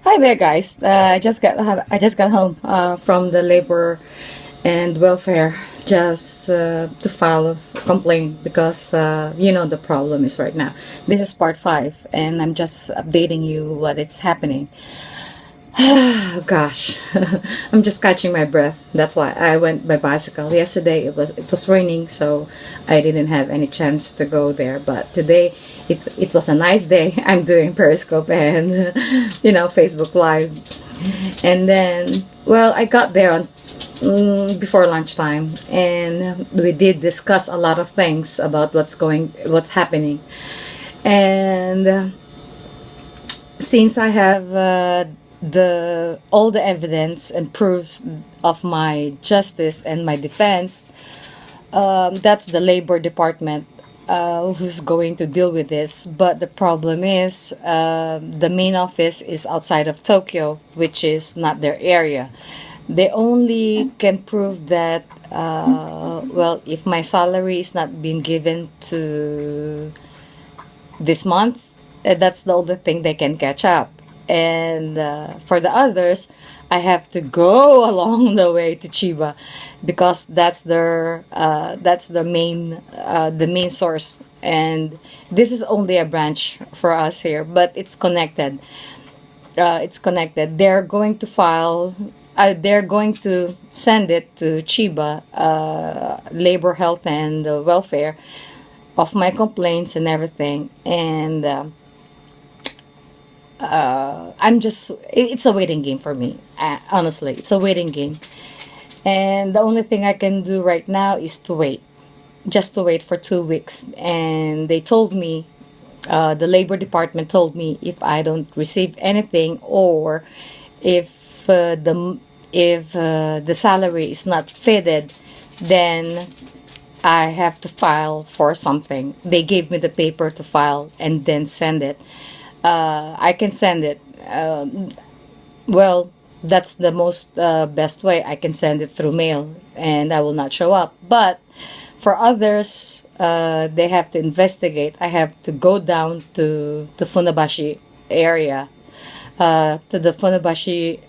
Hi there, guys. I just got home from the labor and welfare just to file a complaint because the problem is right now. This is part five, and I'm just updating you what it's happening. Oh gosh, I'm just catching my breath. That's why I went by bicycle. Yesterday it was raining, so I didn't have any chance to go there. But today it was a nice day. I'm doing Periscope and Facebook Live, and then I got there on before lunchtime, and we did discuss a lot of things about what's happening, and since I have the all the evidence and proofs of my justice and my defense, that's the labor department who's going to deal with this. But the problem is, the main office is outside of Tokyo, which is not their area. They only can prove that, if my salary is not being given to this month, that's the only thing they can catch up. And for the others, I have to go along the way to Chiba because that's the main source. And this is only a branch for us here, but it's connected. They're going to file. They're going to send it to Chiba, labor, health, and welfare, of my complaints and everything. And it's a waiting game for me. Honestly, it's a waiting game. And the only thing I can do right now is to wait, just to wait for 2 weeks. And they told me, the labor department told me, if I don't receive anything, or if the salary is not fitted, then I have to file for something. They gave me the paper to file and then send it. I can send it. That's the most best way. I can send it through mail, and I will not show up. But for others, they have to investigate. I have to go down to the Funabashi area, to the Funabashi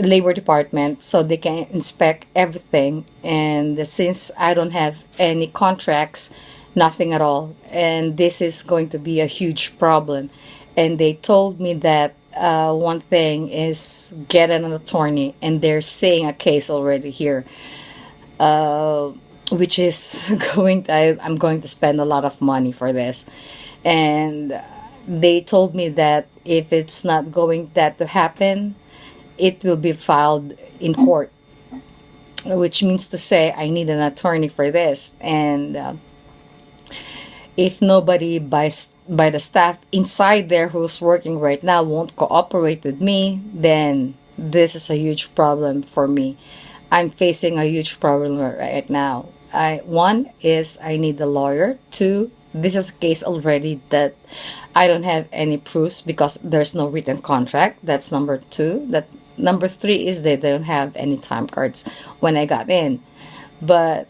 labor department, so they can inspect everything. And since I don't have any contracts, nothing at all, and this is going to be a huge problem. And they told me that, one thing is get an attorney, and they're saying a case already here, which is I'm going to spend a lot of money for this. And they told me that if it's not going that to happen, it will be filed in court, which means to say I need an attorney for this. And if nobody by the staff inside there who's working right now won't cooperate with me, then this is a huge problem for me. I'm facing a huge problem right now. One is I need a lawyer. Two, this is a case already that I don't have any proofs because there's no written contract. That's number two. That number three is they don't have any time cards when I got in. But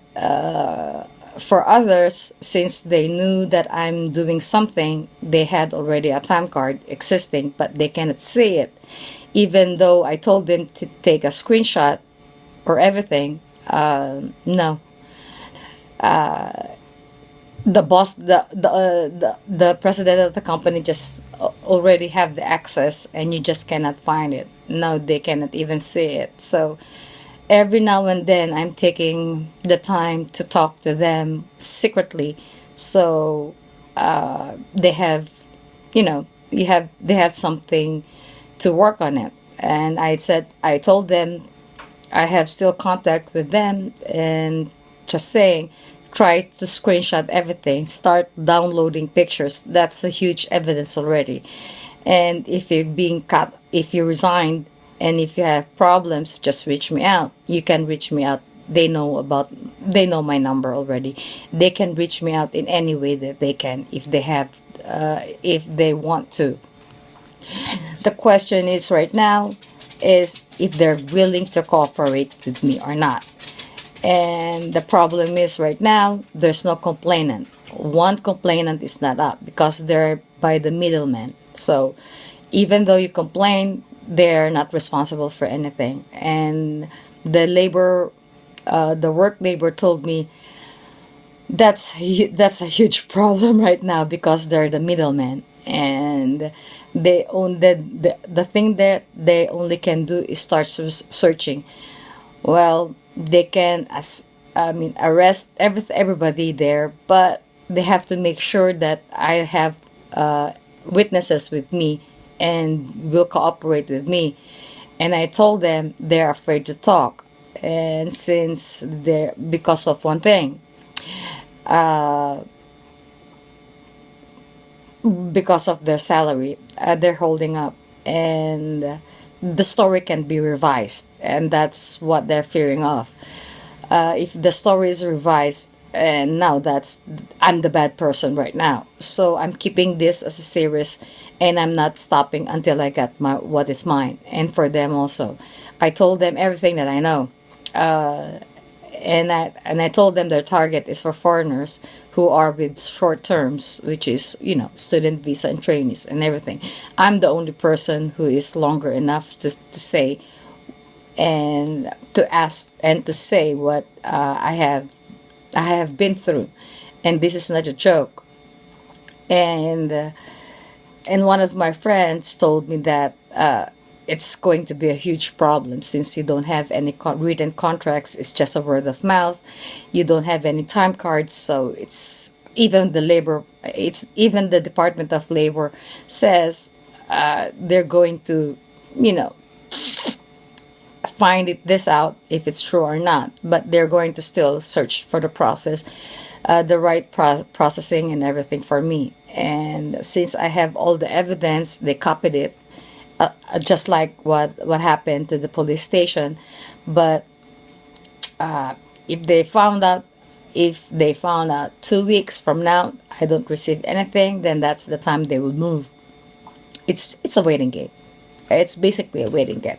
for others, since they knew that I'm doing something, they had already a time card existing, but they cannot see it. Even though I told them to take a screenshot or everything, no. The boss, the president of the company just already have the access, and you just cannot find it. No, they cannot even see it. So every now and then I'm taking the time to talk to them secretly, so they have they have something to work on it. And I told them I have still contact with them, and just saying, try to screenshot everything, start downloading pictures. That's a huge evidence already. And if you're being cut, if you resigned, and if you have problems, just reach me out. You can reach me out. They know my number already. They can reach me out in any way that they can, if they want to. The question is right now is if they're willing to cooperate with me or not. And the problem is right now, there's no complainant. One complainant is not up because they're by the middleman. So Even though you complain, they're not responsible for anything. And the labor, the work labor told me that's a huge problem right now because they're the middleman, and they own the thing that they only can do is start searching. Well, they can arrest everybody there, but they have to make sure that I have witnesses with me and will cooperate with me. And I told them they're afraid to talk, and since they're because of one thing, uh, because of their salary, they're holding up, and the story can be revised, and that's what they're fearing of. If the story is revised, and now that's I'm the bad person right now, so I'm keeping this as a series, and I'm not stopping until I get my what is mine, and for them also. I told them everything that I know, and I told them their target is for foreigners who are with short terms, which is student visa and trainees and everything. I'm the only person who is longer enough to say and to ask and to say what I have been through, and this is not a joke. And one of my friends told me that it's going to be a huge problem since you don't have any written contracts. It's just a word of mouth. You don't have any time cards, so it's even the Department of Labor says they're going to, you know, find this out if it's true or not. But they're going to still search for the process, the right processing and everything for me. And since I have all the evidence, they copied it, just like what happened to the police station. But if they found out, 2 weeks from now I don't receive anything, then that's the time they will move. It's a waiting game. It's basically a waiting game.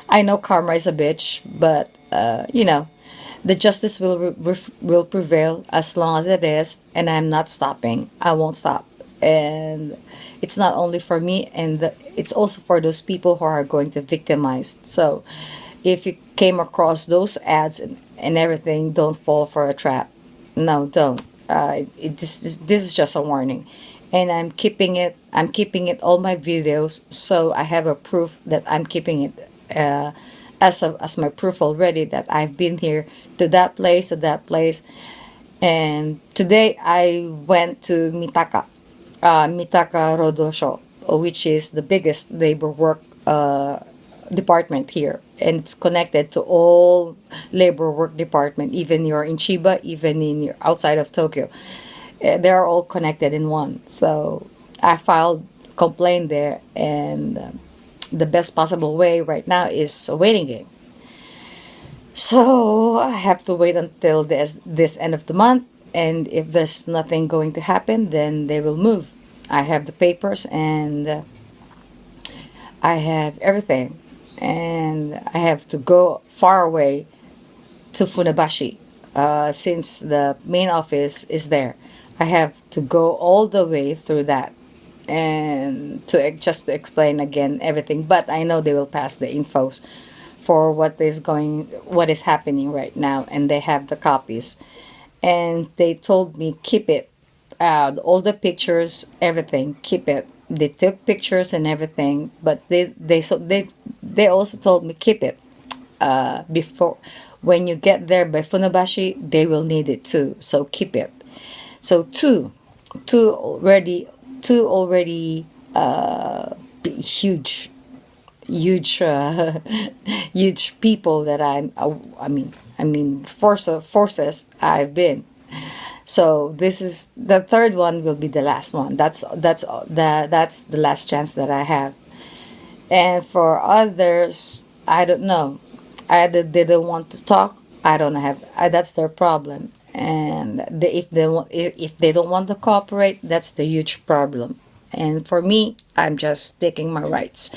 I know karma is a bitch, but the justice will prevail as long as it is, and I'm not stopping. I won't stop. And it's not only for me, and it's also for those people who are going to victimize. So if you came across those ads and everything, don't fall for a trap. No, don't. This is just a warning, and I'm keeping it all my videos, so I have a proof that I'm keeping it, as my proof already, that I've been here to that place, and today I went to Mitaka Rodosho, which is the biggest labor work department here, and it's connected to all labor work department. Even you're in Chiba, even in your outside of Tokyo, they are all connected in one. So I filed complaint there, and the best possible way right now is a waiting game. So I have to wait until this end of the month, and if there's nothing going to happen, then they will move. I have the papers, and I have everything, and I have to go far away to Funabashi, since the main office is there. I have to go all the way through that, and just to explain again everything. But I know they will pass the infos for what is happening right now, and they have the copies, and they told me keep it, all the pictures, everything, keep it. They took pictures and everything, but they also told me keep it. Before, when you get there by Funabashi, they will need it too, so keep it. So two already huge, huge people that forces I've been. So this is the third one, will be the last one. That's the last chance that I have. And for others, I don't know. Either they don't want to talk. I don't have. That's their problem. And if they don't want to cooperate, that's the huge problem. And for me, I'm just taking my rights.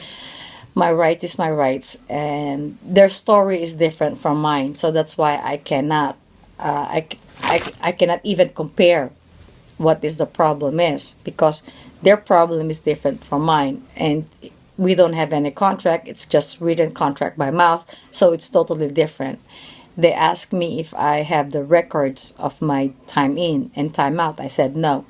My right is my rights, and their story is different from mine. So that's why I cannot. I cannot even compare what is the problem is, because their problem is different from mine, and we don't have any contract. It's just written contract by mouth. So it's totally different. They asked me if I have the records of my time in and time out. I said no.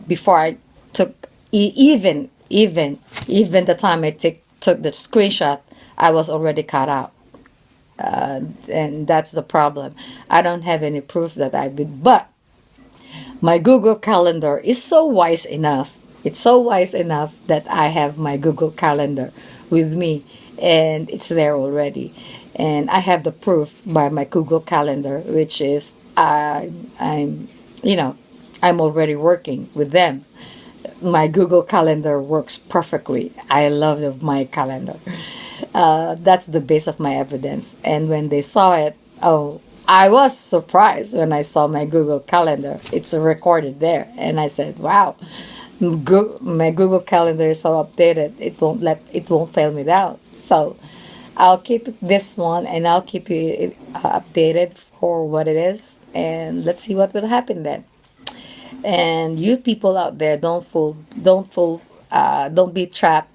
Before I took, even the time I took the screenshot, I was already cut out. And that's the problem. I don't have any proof that I've been, but my Google Calendar is so wise enough. It's so wise enough that I have my Google Calendar with me, and it's there already. And I have the proof by my Google Calendar, which is I'm, you know, I'm already working with them. My Google Calendar works perfectly. I love my calendar. That's the base of my evidence. And when they saw it, oh, I was surprised when I saw my Google Calendar. It's recorded there, and I said, "Wow, my Google Calendar is so updated. It won't fail me down." So I'll keep this one, and I'll keep you updated for what it is, and let's see what will happen then. And you people out there, don't be trapped,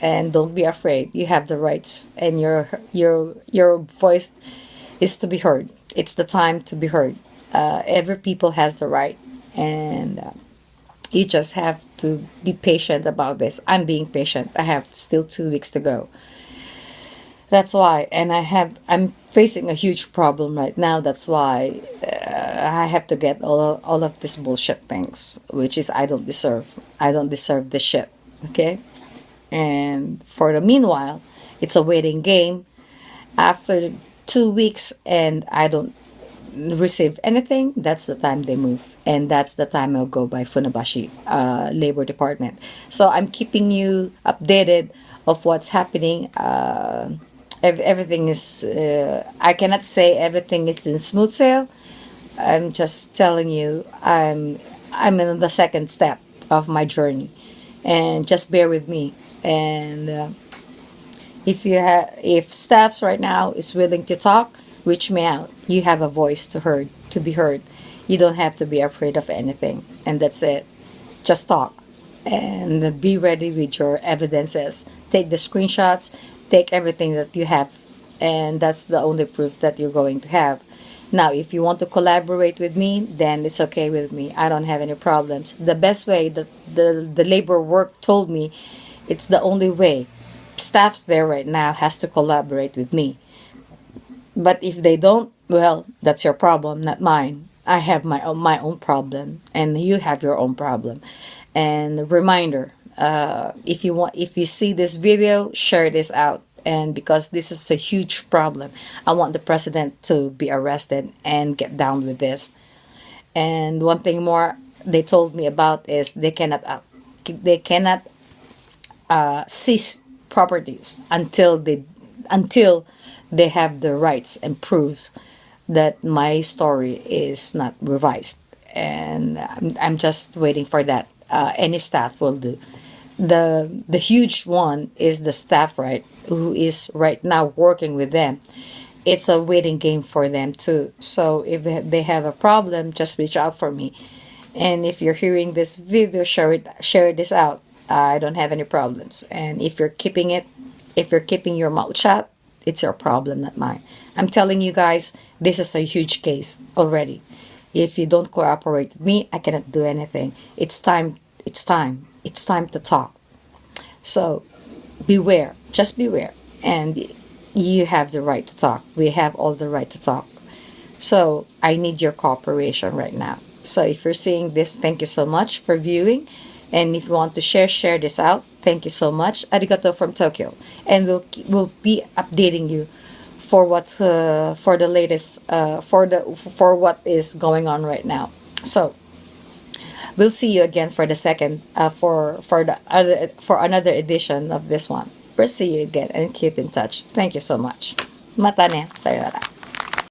and don't be afraid. You have the rights, and your voice is to be heard. It's the time to be heard. Every people has the right, and you just have to be patient about this. I'm being patient. I have still 2 weeks to go. That's why, and I'm facing a huge problem right now. That's why I have to get all of these bullshit things, which is I don't deserve. I don't deserve this shit. Okay, and for the meanwhile, it's a waiting game. After 2 weeks, and I don't receive anything, that's the time they move, and that's the time I'll go by Funabashi Labor Department. So I'm keeping you updated of what's happening. Everything is, I cannot say everything is in smooth sail. I'm just telling you, I'm in the second step of my journey, and just bear with me. And if staffs right now is willing to talk, reach me out. You have a voice to be heard. You don't have to be afraid of anything, and that's it. Just talk, and be ready with your evidences. Take the screenshots, take everything that you have, and that's the only proof that you're going to have. Now, if you want to collaborate with me, then it's okay with me. I don't have any problems. The best way that the labor work told me, it's the only way. Staffs there right now has to collaborate with me. But if they don't, well, that's your problem, not mine. I have my own problem, and you have your own problem. And reminder, if you see this video, share this out. And because this is a huge problem, I want the president to be arrested and get down with this. And one thing more they told me about is they cannot seize properties until they have the rights and proofs that my story is not revised. And I'm just waiting for that. Any staff will do. The huge one is the staff, right, who is right now working with them. It's a waiting game for them too. So if they have a problem, just reach out for me. And if you're hearing this video, share this out. I don't have any problems. And if you're keeping your mouth shut, it's your problem, not mine. I'm telling you guys, this is a huge case already. If you don't cooperate with me, I cannot do anything. It's time. It's time. It's time to talk. So beware. Just beware. And you have the right to talk. We have all the right to talk. So I need your cooperation right now. So if you're seeing this, thank you so much for viewing. And if you want to share this out. Thank you so much. Arigato from Tokyo. And we'll be updating you for what's for the latest for what is going on right now. So we'll see you again for the second for another edition of this one. We'll see you again, and keep in touch. Thank you so much. Mata ne. Sayonara.